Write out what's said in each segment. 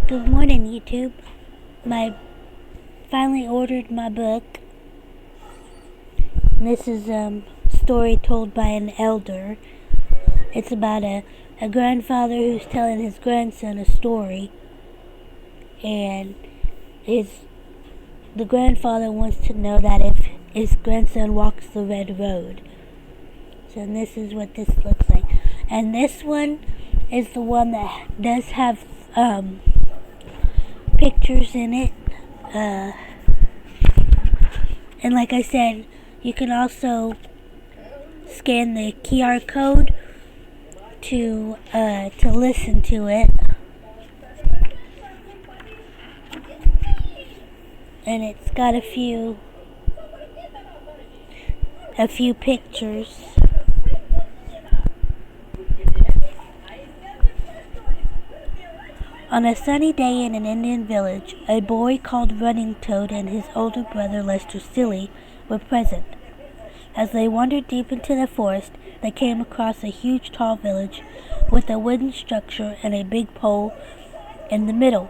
Good morning, YouTube. I finally ordered my book. This is a story told by an elder. It's about a grandfather who's telling his grandson a story, and the grandfather wants to know that if his grandson walks the red road. So this is what this looks like. And this one is the one that does have pictures in it. And like I said, you can also scan the QR code to listen to it. And it's got a few pictures. On a sunny day in an Indian village, a boy called Running Toad and his older brother Lester Silly were present. As they wandered deep into the forest, they came across a huge tall village with a wooden structure and a big pole in the middle.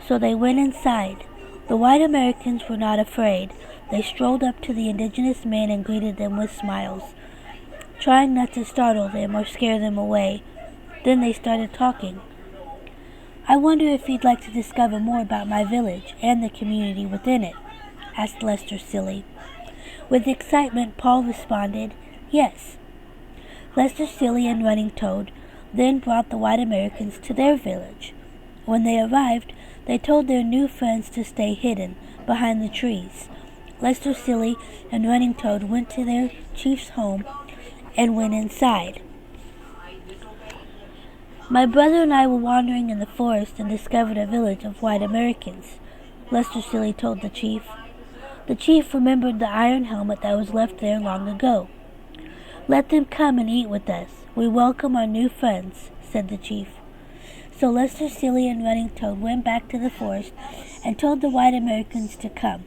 So they went inside. The white Americans were not afraid. They strolled up to the indigenous men and greeted them with smiles, trying not to startle them or scare them away. Then they started talking. "I wonder if you'd like to discover more about my village and the community within it?" asked Lester Silly. With excitement, Paul responded, "Yes." Lester Silly and Running Toad then brought the white Americans to their village. When they arrived, they told their new friends to stay hidden behind the trees. Lester Silly and Running Toad went to their chief's home and went inside. "My brother and I were wandering in the forest and discovered a village of white Americans," Lester Silly told the chief. The chief remembered the iron helmet that was left there long ago. "Let them come and eat with us. We welcome our new friends," said the chief. So Lester Silly and Running Toad went back to the forest and told the white Americans to come.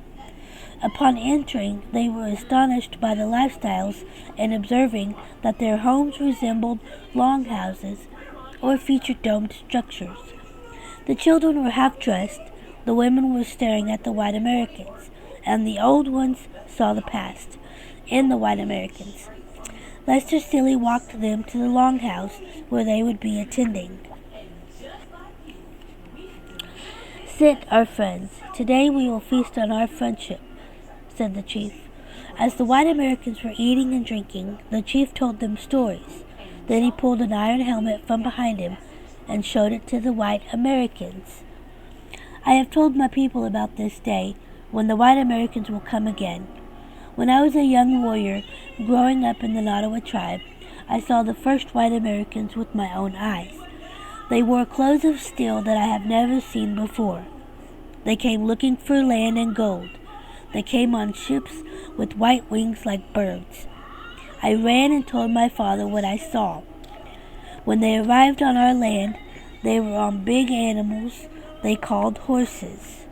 Upon entering, they were astonished by the lifestyles and observing that their homes resembled longhouses or featured domed structures. The children were half-dressed, the women were staring at the white Americans, and the old ones saw the past in the white Americans. Lester Silly walked them to the longhouse where they would be attending. "Sit, our friends. Today we will feast on our friendship," said the chief. As the white Americans were eating and drinking, the chief told them stories. Then he pulled an iron helmet from behind him and showed it to the white Americans. "I have told my people about this day, when the white Americans will come again. When I was a young warrior growing up in the Nottawa tribe, I saw the first white Americans with my own eyes. They wore clothes of steel that I have never seen before. They came looking for land and gold. They came on ships with white wings like birds. I ran and told my father what I saw. When they arrived on our land, they were on big animals they called horses.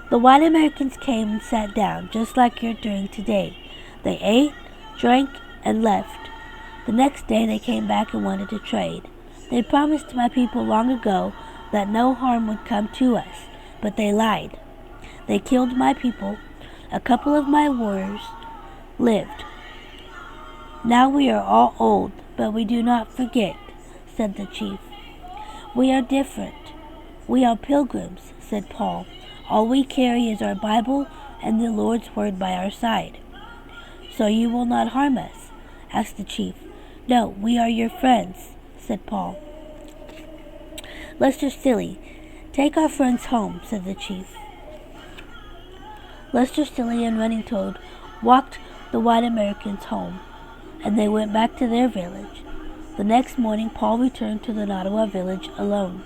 The white Americans came and sat down, just like you're doing today. They ate, drank, and left. The next day they came back and wanted to trade. They promised my people long ago that no harm would come to us, but they lied. They killed my people. A couple of my warriors lived. Now we are all old, but we do not forget," said the chief. "We are different. We are pilgrims," said Paul. "All we carry is our Bible and the Lord's word by our side." "So you will not harm us?" asked the chief. "No, we are your friends," said Paul. "Lester Silly, take our friends home," said the chief. Lester Silly and Running Toad walked the white Americans home, and they went back to their village. The next morning, Paul returned to the Nottawa village alone.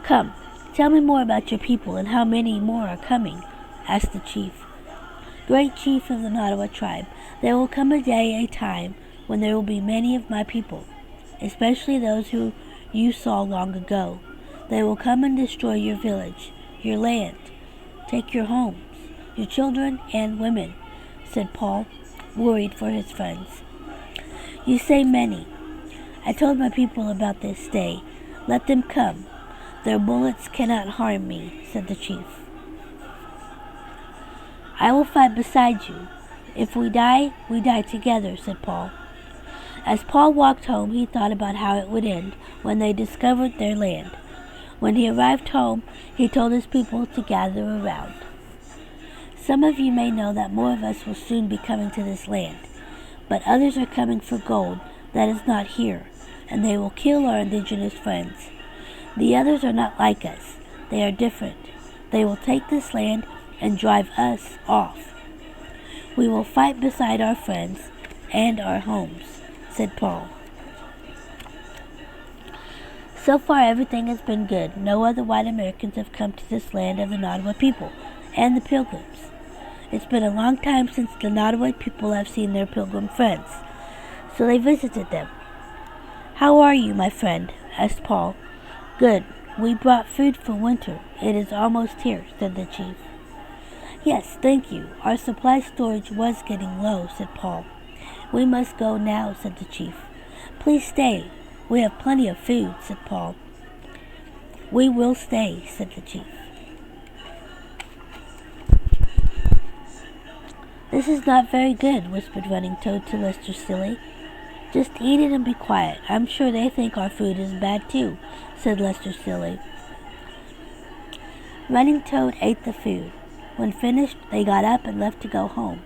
"Come, tell me more about your people and how many more are coming," asked the chief. "Great chief of the Nottawa tribe, there will come a day, a time, when there will be many of my people, especially those who you saw long ago. They will come and destroy your village, your land, take your homes, your children and women," said Paul, worried for his friends. "You say many. I told my people about this day. Let them come. Their bullets cannot harm me, said the chief. I will fight beside you. If we die together, said Paul. As Paul walked home, he thought about how it would end when they discovered their land. When he arrived home, he told his people to gather around. Some of you may know that more of us will soon be coming to this land, but others are coming for gold that is not here, and they will kill our indigenous friends. The others are not like us. They are different. They will take this land and drive us off. We will fight beside our friends and our homes, said Paul. So far everything has been good. No other white Americans have come to this land of the Nottoway people and the Pilgrims. It's been a long time since the Nottoway people have seen their Pilgrim friends, so they visited them. How are you, my friend? Asked Paul. Good. We brought food for winter. It is almost here, said the chief. Yes, thank you. Our supply storage was getting low, said Paul. We must go now, said the chief. Please stay. We have plenty of food, said Paul. We will stay, said the chief. This is not very good, whispered Running Toad to Lester Silly. Just eat it and be quiet. I'm sure they think our food is bad too, said Lester Silly. Running Toad ate the food. When finished, they got up and left to go home.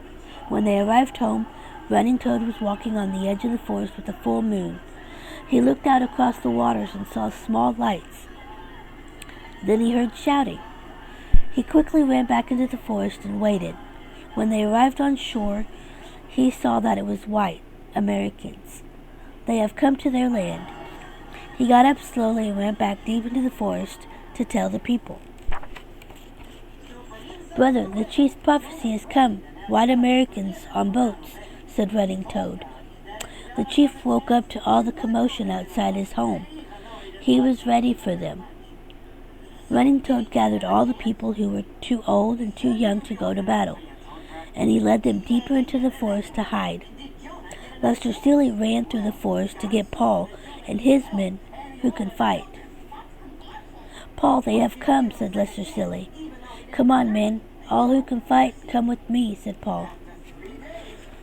When they arrived home, Running Toad was walking on the edge of the forest with a full moon. He looked out across the waters and saw small lights. Then he heard shouting. He quickly ran back into the forest and waited. When they arrived on shore, he saw that it was white Americans. They have come to their land. He got up slowly and went back deep into the forest to tell the people. Brother, the chief's prophecy has come. White Americans on boats, said Running Toad. The chief woke up to all the commotion outside his home. He was ready for them. Running Toad gathered all the people who were too old and too young to go to battle, and he led them deeper into the forest to hide. Lester Silly ran through the forest to get Paul and his men who can fight. Paul, they have come, said Lester Silly. Come on, men. All who can fight, come with me, said Paul.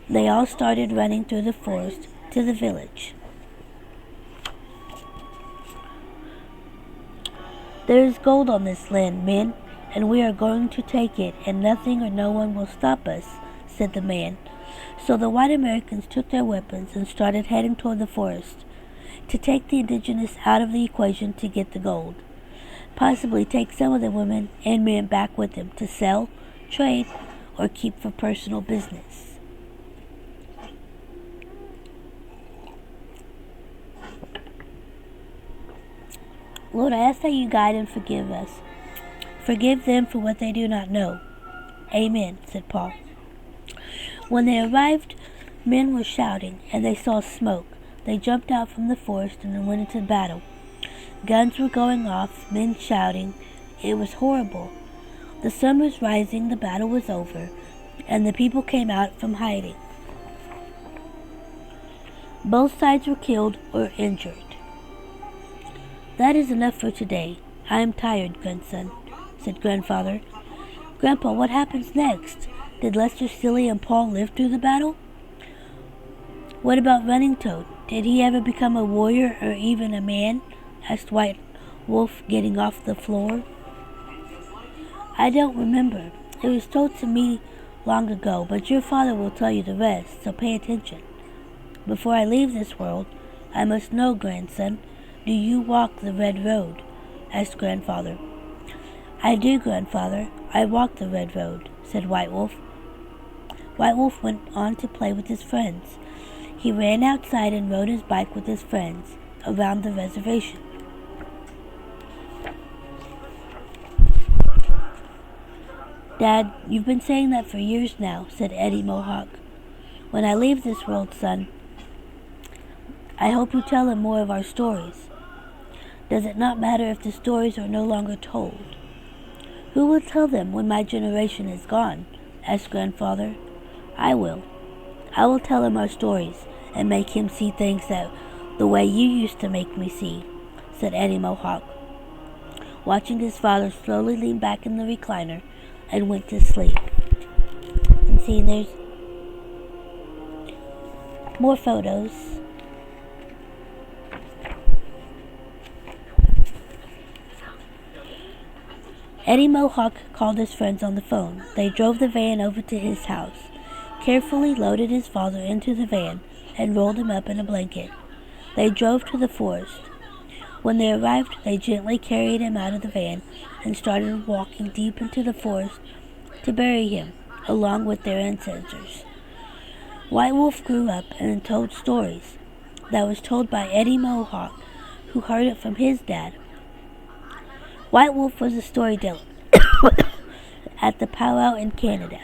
They all started running through the forest to the village. There is gold on this land, men, and we are going to take it, and nothing or no one will stop us, said the man. So the white Americans took their weapons and started heading toward the forest to take the indigenous out of the equation to get the gold. Possibly take some of the women and men back with them to sell, trade, or keep for personal business. Lord, I ask that you guide and forgive us. Forgive them for what they do not know. Amen, said Paul. When they arrived, men were shouting, and they saw smoke. They jumped out from the forest and went into battle. Guns were going off, men shouting. It was horrible. The sun was rising, the battle was over, and the people came out from hiding. Both sides were killed or injured. That is enough for today. I am tired, grandson, said Grandfather. Grandpa, what happens next? Did Lester Silly and Paul live through the battle? What about Running Toad? Did he ever become a warrior or even a man? Asked White Wolf, getting off the floor. I don't remember. It was told to me long ago, but your father will tell you the rest, so pay attention. Before I leave this world, I must know, grandson, do you walk the red road? Asked Grandfather. I do, Grandfather. I walk the red road, said White Wolf. White Wolf went on to play with his friends. He ran outside and rode his bike with his friends around the reservation. Dad, you've been saying that for years now, said Eddie Mohawk. When I leave this world, son, I hope you tell them more of our stories. Does it not matter if the stories are no longer told? Who will tell them when my generation is gone? Asked Grandfather. I will. I will tell him our stories and make him see things that the way you used to make me see," said Eddie Mohawk, watching his father slowly lean back in the recliner and went to sleep. And see, there's more photos. Eddie Mohawk called his friends on the phone. They drove the van over to his house, carefully loaded his father into the van, and rolled him up in a blanket. They drove to the forest. When they arrived, they gently carried him out of the van and started walking deep into the forest to bury him, along with their ancestors. White Wolf grew up and told stories. That was told by Eddie Mohawk, who heard it from his dad. White Wolf was a storyteller at the powwow in Canada.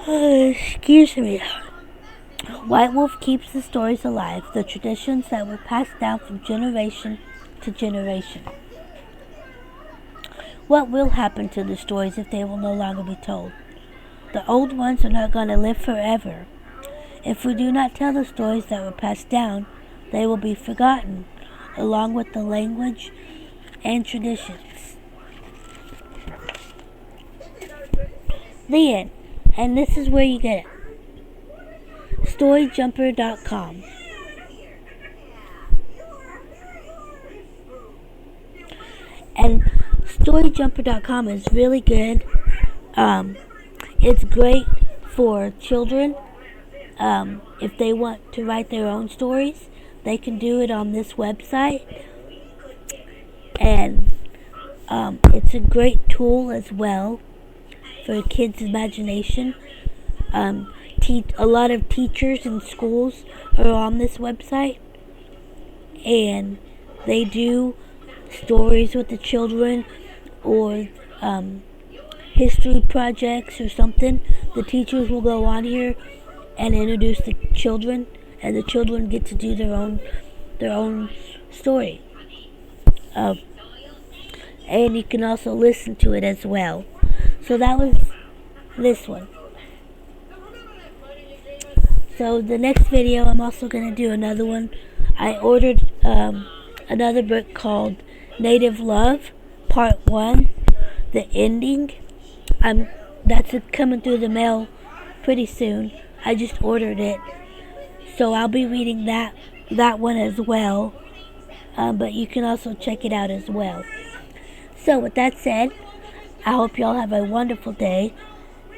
Excuse me. White Wolf keeps the stories alive, the traditions that were passed down from generation to generation. What will happen to the stories if they will no longer be told? The old ones are not going to live forever. If we do not tell the stories that were passed down, they will be forgotten, along with the language and traditions. The end. And this is where you get it. Storyjumper.com. And Storyjumper.com is really good. It's great for children. If they want to write their own stories, they can do it on this website. And it's a great tool as well for a kid's imagination. A lot of teachers in schools are on this website, and they do stories with the children, or history projects or something. The teachers will go on here and introduce the children, and the children get to do their own story. And you can also listen to it as well. So that was this one. So the next video, I'm also going to do another one. I ordered another book called Native Love, Part 1, The Ending. That's coming through the mail pretty soon. I just ordered it. So I'll be reading that one as well. But you can also check it out as well. So with that said, I hope y'all have a wonderful day.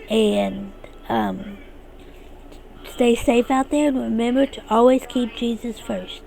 And stay safe out there, and remember to always keep Jesus first.